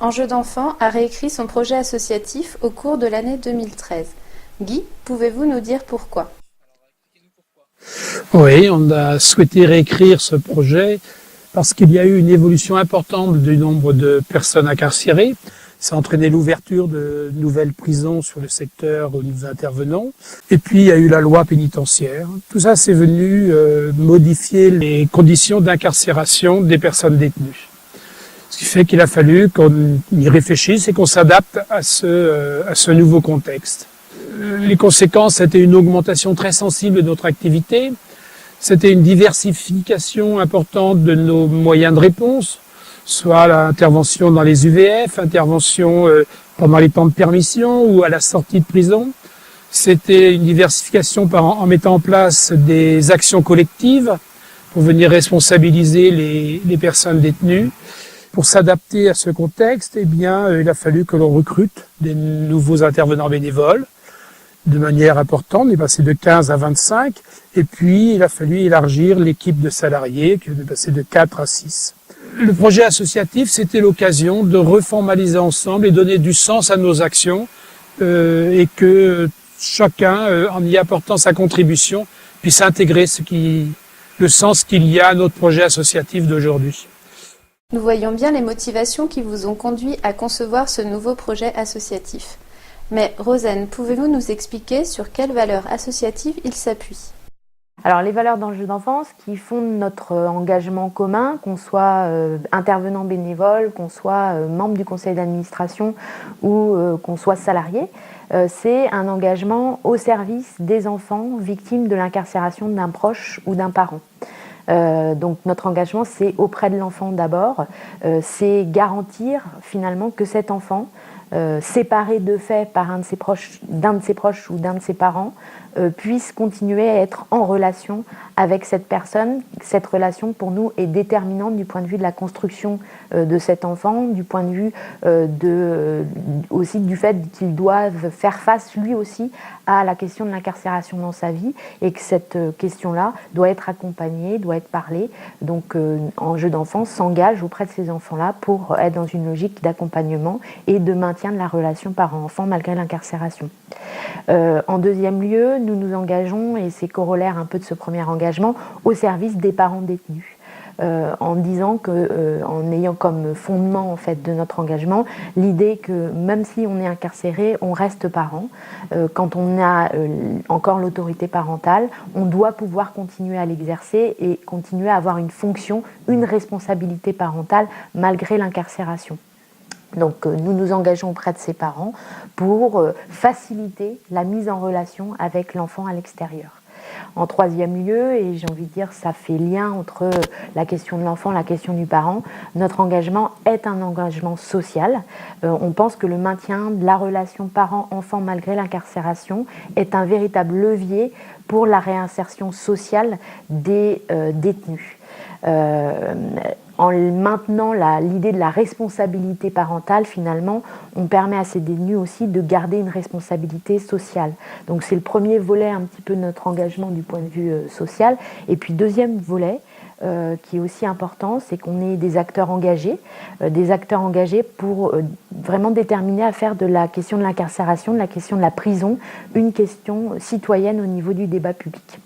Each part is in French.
Enjeux d'enfants a réécrit son projet associatif au cours de l'année 2013. Guy, pouvez-vous nous dire pourquoi? Oui, on a souhaité réécrire ce projet parce qu'il y a eu une évolution importante du nombre de personnes incarcérées. Ça a entraîné l'ouverture de nouvelles prisons sur le secteur où nous intervenons. Et puis, il y a eu la loi pénitentiaire. Tout ça, c'est venu modifier les conditions d'incarcération des personnes détenues. Ce qui fait qu'il a fallu qu'on y réfléchisse et qu'on s'adapte à ce nouveau contexte. Les conséquences, c'était une augmentation très sensible de notre activité. C'était une diversification importante de nos moyens de réponse, soit l'intervention dans les UVF, intervention pendant les temps de permission ou à la sortie de prison. C'était une diversification en mettant en place des actions collectives pour venir responsabiliser les personnes détenues. Pour s'adapter à ce contexte, eh bien, il a fallu que l'on recrute des nouveaux intervenants bénévoles de manière importante. On est passé de 15 à 25. Et puis, il a fallu élargir l'équipe de salariés, qui est passé de 4 à 6. Le projet associatif, c'était l'occasion de reformaliser ensemble et donner du sens à nos actions et que chacun, en y apportant sa contribution, puisse intégrer le sens qu'il y a à notre projet associatif d'aujourd'hui. Nous voyons bien les motivations qui vous ont conduit à concevoir ce nouveau projet associatif. Mais Rosen, pouvez-vous nous expliquer sur quelles valeurs associatives il s'appuie? Alors les valeurs d'enjeux d'enfance qui fondent notre engagement commun, qu'on soit intervenant bénévole, qu'on soit membre du conseil d'administration ou qu'on soit salarié, c'est un engagement au service des enfants victimes de l'incarcération d'un proche ou d'un parent. Donc notre engagement, c'est auprès de l'enfant d'abord, c'est garantir finalement que cet enfant, séparé de fait par d'un de ses proches ou d'un de ses parents, puisse continuer à être en relation avec cette personne. Cette relation, pour nous, est déterminante du point de vue de la construction de cet enfant, du point de vue aussi du fait qu'il doive faire face, lui aussi, à la question de l'incarcération dans sa vie, et que cette question-là doit être accompagnée, doit être parlée. Donc, Enjeux d'enfance s'engage auprès de ces enfants-là pour être dans une logique d'accompagnement et de maintien de la relation parent-enfant malgré l'incarcération. En deuxième lieu, nous nous engageons, et c'est corollaire un peu de ce premier engagement, au service des parents détenus. En disant en ayant comme fondement en fait de notre engagement l'idée que même si on est incarcéré, on reste parent. Quand on a encore l'autorité parentale, on doit pouvoir continuer à l'exercer et continuer à avoir une fonction, une responsabilité parentale malgré l'incarcération. Donc nous nous engageons auprès de ses parents pour faciliter la mise en relation avec l'enfant à l'extérieur. En troisième lieu, et j'ai envie de dire ça fait lien entre la question de l'enfant et la question du parent, notre engagement est un engagement social. On pense que le maintien de la relation parent-enfant malgré l'incarcération est un véritable levier pour la réinsertion sociale des détenus. En maintenant l'idée de la responsabilité parentale, finalement, on permet à ces détenus aussi de garder une responsabilité sociale. Donc c'est le premier volet un petit peu de notre engagement du point de vue social. Et puis deuxième volet, qui est aussi important, c'est qu'on est des acteurs engagés pour vraiment déterminer à faire de la question de l'incarcération, de la question de la prison, une question citoyenne au niveau du débat public.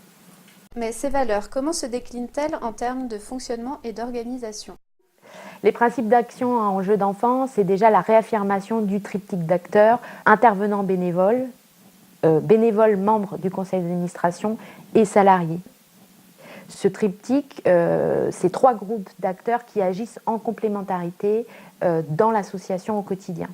Mais ces valeurs, comment se déclinent-elles en termes de fonctionnement et d'organisation? Les principes d'action à enjeux d'enfants, c'est déjà la réaffirmation du triptyque d'acteurs, intervenants bénévoles, bénévoles membres du conseil d'administration et salariés. Ce triptyque, c'est 3 groupes d'acteurs qui agissent en complémentarité dans l'association au quotidien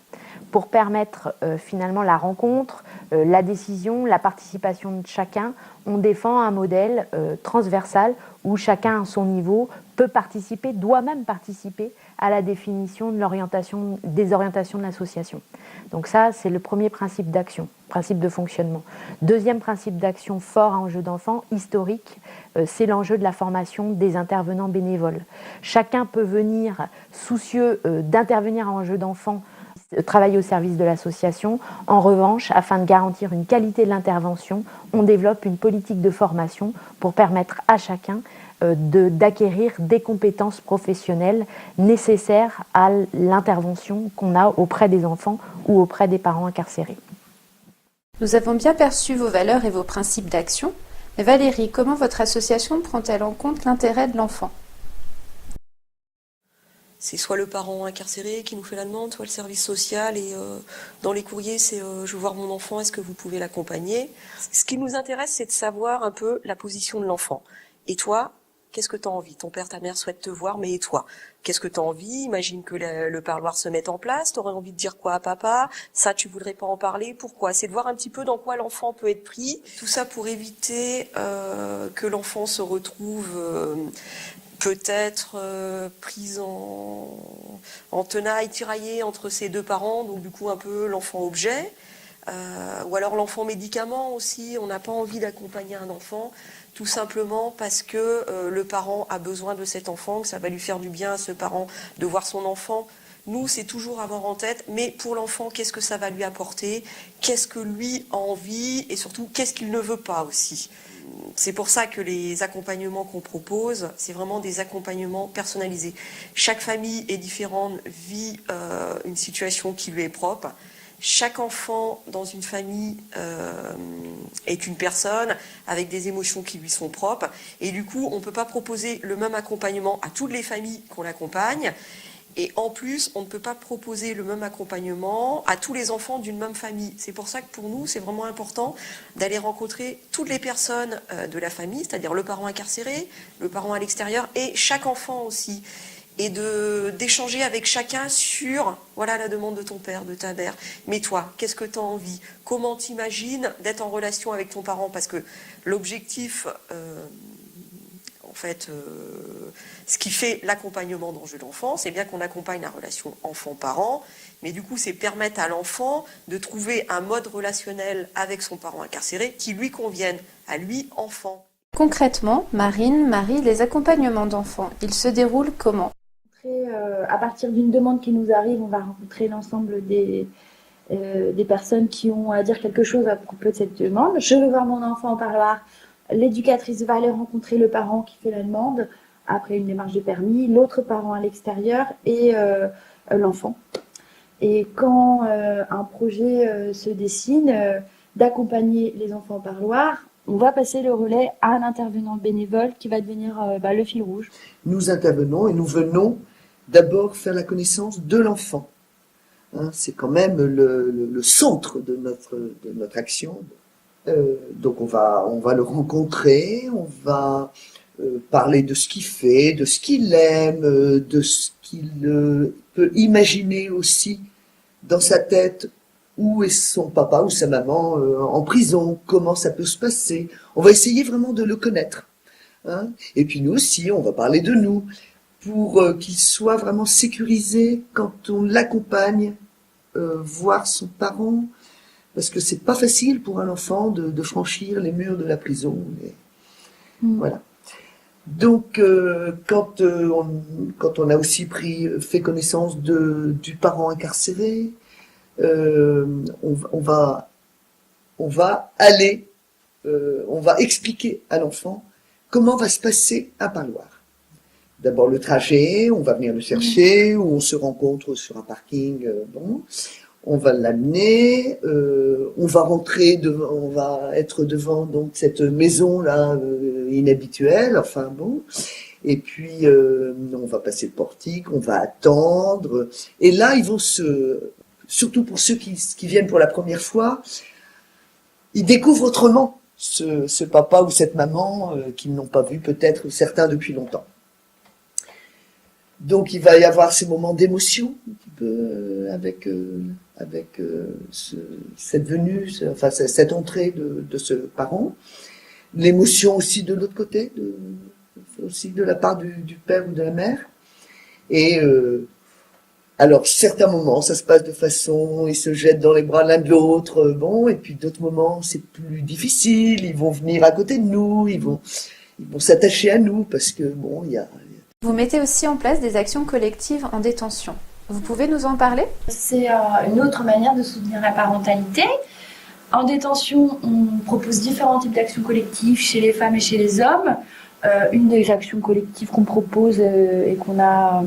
pour permettre finalement la rencontre, la décision, la participation de chacun. On défend un modèle transversal où chacun à son niveau peut participer, doit même participer à la définition de des orientations de l'association. Donc ça, c'est le premier principe d'action, principe de fonctionnement. Deuxième principe d'action fort à enjeu d'enfants, historique, c'est l'enjeu de la formation des intervenants bénévoles. Chacun peut venir soucieux d'intervenir à enjeu d'enfants, travailler au service de l'association. En revanche, afin de garantir une qualité de l'intervention, on développe une politique de formation pour permettre à chacun d'acquérir des compétences professionnelles nécessaires à l'intervention qu'on a auprès des enfants ou auprès des parents incarcérés. Nous avons bien perçu vos valeurs et vos principes d'action, mais Valérie, comment votre association prend-elle en compte l'intérêt de l'enfant ? C'est soit le parent incarcéré qui nous fait la demande, soit le service social. Et dans les courriers, c'est je veux voir mon enfant, est-ce que vous pouvez l'accompagner ? Ce qui nous intéresse, c'est de savoir un peu la position de l'enfant. Et toi, qu'est-ce que tu as envie ? Ton père, ta mère souhaitent te voir, mais et toi ? Qu'est-ce que tu as envie ? Imagine que le parloir se mette en place. Tu aurais envie de dire quoi à papa ? Ça, tu voudrais pas en parler ? Pourquoi ? C'est de voir un petit peu dans quoi l'enfant peut être pris. Tout ça pour éviter que l'enfant se retrouve... peut-être prise en tenaille, tiraillée entre ses deux parents, donc du coup un peu l'enfant objet, ou alors l'enfant médicament aussi. On n'a pas envie d'accompagner un enfant, tout simplement parce que le parent a besoin de cet enfant, que ça va lui faire du bien à ce parent de voir son enfant. Nous, c'est toujours avoir en tête, mais pour l'enfant, qu'est-ce que ça va lui apporter ? Qu'est-ce que lui a envie ? Et surtout, qu'est-ce qu'il ne veut pas aussi ? C'est pour ça que les accompagnements qu'on propose, c'est vraiment des accompagnements personnalisés. Chaque famille est différente, vit une situation qui lui est propre. Chaque enfant dans une famille est une personne avec des émotions qui lui sont propres. Et du coup, on ne peut pas proposer le même accompagnement à toutes les familles qu'on accompagne. Et en plus, on ne peut pas proposer le même accompagnement à tous les enfants d'une même famille. C'est pour ça que pour nous, c'est vraiment important d'aller rencontrer toutes les personnes de la famille, c'est-à-dire le parent incarcéré, le parent à l'extérieur et chaque enfant aussi. Et d'échanger avec chacun sur, voilà la demande de ton père, de ta mère. Mais toi, qu'est-ce que tu as envie ? Comment t'imagines d'être en relation avec ton parent ? Parce que l'objectif... En fait, ce qui fait l'accompagnement d'enjeux d'enfant, c'est bien qu'on accompagne la relation enfant-parent, mais du coup, c'est permettre à l'enfant de trouver un mode relationnel avec son parent incarcéré qui lui convienne, à lui, enfant. Concrètement, Marine, Marie, les accompagnements d'enfants, ils se déroulent comment ? À partir d'une demande qui nous arrive, on va rencontrer l'ensemble des personnes qui ont à dire quelque chose à propos de cette demande. Je veux voir mon enfant en parloir. L'éducatrice va aller rencontrer le parent qui fait la demande après une démarche de permis, l'autre parent à l'extérieur et l'enfant. Et quand un projet se dessine d'accompagner les enfants en parloir, on va passer le relais à un intervenant bénévole qui va devenir le fil rouge. Nous intervenons et nous venons d'abord faire la connaissance de l'enfant. C'est quand même le centre de notre action. Donc on va le rencontrer, on va parler de ce qu'il fait, de ce qu'il aime, de ce qu'il peut imaginer aussi dans sa tête, où est son papa ou sa maman en prison, comment ça peut se passer. On va essayer vraiment de le connaître. Et puis nous aussi, on va parler de nous, pour qu'il soit vraiment sécurisé quand on l'accompagne, voir son parent, parce que c'est pas facile pour un enfant de franchir les murs de la prison. Voilà. Donc, quand on a aussi fait connaissance du parent incarcéré, on va expliquer à l'enfant comment va se passer un parloir. D'abord le trajet, on va venir le chercher, ou on se rencontre sur un parking, on va l'amener, on va on va être devant donc cette maison là inhabituelle, et puis on va passer le portique, on va attendre, et là ils vont surtout pour ceux qui viennent pour la première fois, ils découvrent autrement ce papa ou cette maman qu'ils n'ont pas vu peut-être certains depuis longtemps. Donc il va y avoir ces moments d'émotion un petit peu avec cette venue, cette entrée de ce parent. L'émotion aussi de l'autre côté, aussi de la part du père ou de la mère. Et alors certains moments ça se passe de façon, ils se jettent dans les bras l'un de l'autre, et puis d'autres moments c'est plus difficile, ils vont venir à côté de nous, ils vont s'attacher à nous parce que il y a... Vous mettez aussi en place des actions collectives en détention. Vous pouvez nous en parler ? C'est une autre manière de soutenir la parentalité. En détention, on propose différents types d'actions collectives chez les femmes et chez les hommes. Une des actions collectives qu'on propose et qu'on a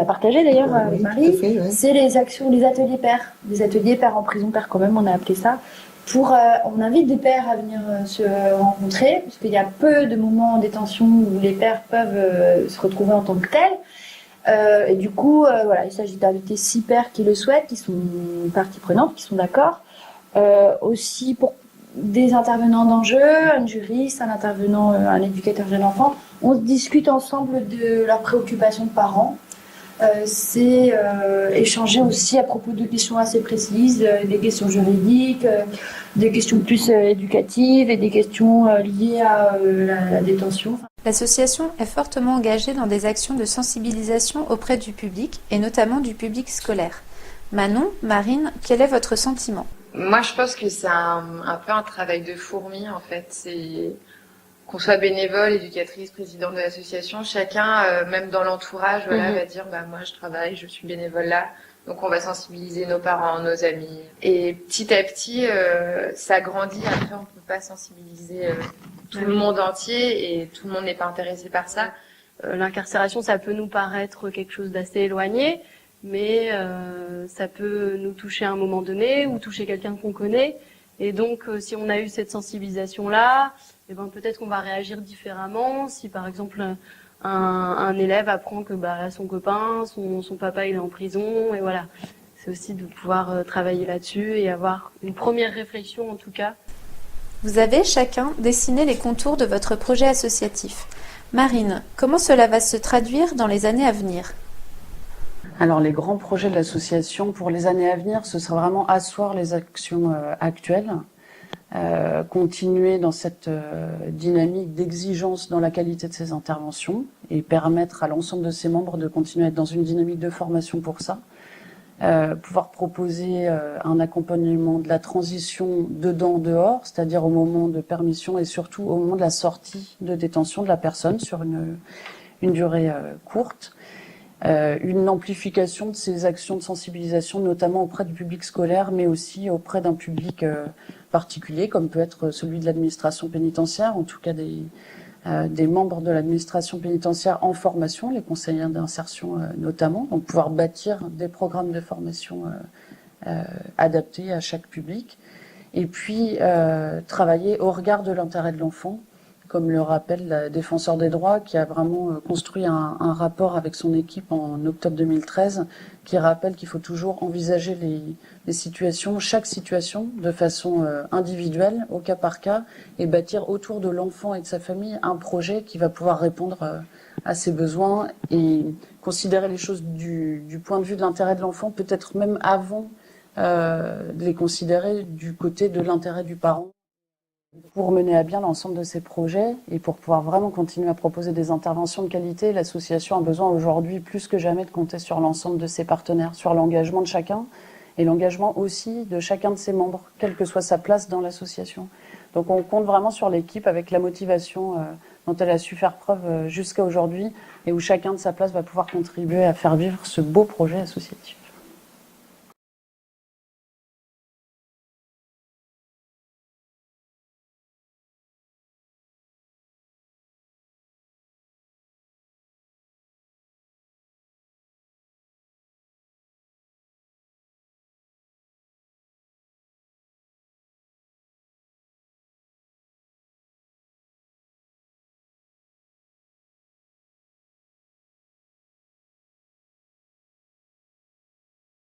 partagé d'ailleurs avec Oui, Marie, tout à fait, ouais. c'est les ateliers pères. Des ateliers pères en prison, pères quand même, on a appelé ça. On invite des pères à venir se rencontrer, parce qu'il y a peu de moments en détention où les pères peuvent se retrouver en tant que tels. Et du coup, voilà, il s'agit d'inviter 6 pères qui le souhaitent, qui sont partie prenante, qui sont d'accord. Aussi pour des intervenants d'enjeu, un juriste, un intervenant, un éducateur jeune enfant. On discute ensemble de leurs préoccupations de parents. C'est échanger aussi à propos de questions assez précises, des questions juridiques, des questions plus éducatives et des questions liées à la détention. L'association est fortement engagée dans des actions de sensibilisation auprès du public, et notamment du public scolaire. Manon, Marine, quel est votre sentiment ? Moi, je pense que c'est un peu un travail de fourmi, en fait. C'est qu'on soit bénévole, éducatrice, présidente de l'association, chacun, même dans l'entourage, voilà, va dire, bah, moi, je travaille, je suis bénévole là. Donc, on va sensibiliser nos parents, nos amis. Et petit à petit, ça grandit. Après, on peut pas sensibiliser tout le monde entier et tout le monde n'est pas intéressé par ça. L'incarcération, ça peut nous paraître quelque chose d'assez éloigné, mais ça peut nous toucher à un moment donné ou toucher quelqu'un qu'on connaît. Et donc, si on a eu cette sensibilisation-là, eh ben, peut-être qu'on va réagir différemment. Si, par exemple, un élève apprend que son copain, son papa, il est en prison, et voilà. C'est aussi de pouvoir travailler là-dessus et avoir une première réflexion, en tout cas. Vous avez chacun dessiné les contours de votre projet associatif. Marine, comment cela va se traduire dans les années à venir ? Alors les grands projets de l'association pour les années à venir, ce sera vraiment asseoir les actions actuelles, continuer dans cette dynamique d'exigence dans la qualité de ces interventions et permettre à l'ensemble de ses membres de continuer à être dans une dynamique de formation pour ça. Pouvoir proposer un accompagnement de la transition dedans-dehors, c'est-à-dire au moment de permission et surtout au moment de la sortie de détention de la personne sur une durée courte. Une amplification de ces actions de sensibilisation, notamment auprès du public scolaire, mais aussi auprès d'un public particulier, comme peut être celui de l'administration pénitentiaire, en tout cas des membres de l'administration pénitentiaire en formation, les conseillers d'insertion notamment, donc pouvoir bâtir des programmes de formation adaptés à chaque public, et puis travailler au regard de l'intérêt de l'enfant, comme le rappelle la défenseur des droits, qui a vraiment construit un rapport avec son équipe en octobre 2013, qui rappelle qu'il faut toujours envisager les situations, chaque situation, de façon individuelle, au cas par cas, et bâtir autour de l'enfant et de sa famille un projet qui va pouvoir répondre à ses besoins et considérer les choses du point de vue de l'intérêt de l'enfant, peut-être même avant de les considérer du côté de l'intérêt du parent. Pour mener à bien l'ensemble de ces projets et pour pouvoir vraiment continuer à proposer des interventions de qualité, l'association a besoin aujourd'hui plus que jamais de compter sur l'ensemble de ses partenaires, sur l'engagement de chacun et l'engagement aussi de chacun de ses membres, quelle que soit sa place dans l'association. Donc on compte vraiment sur l'équipe avec la motivation dont elle a su faire preuve jusqu'à aujourd'hui et où chacun de sa place va pouvoir contribuer à faire vivre ce beau projet associatif.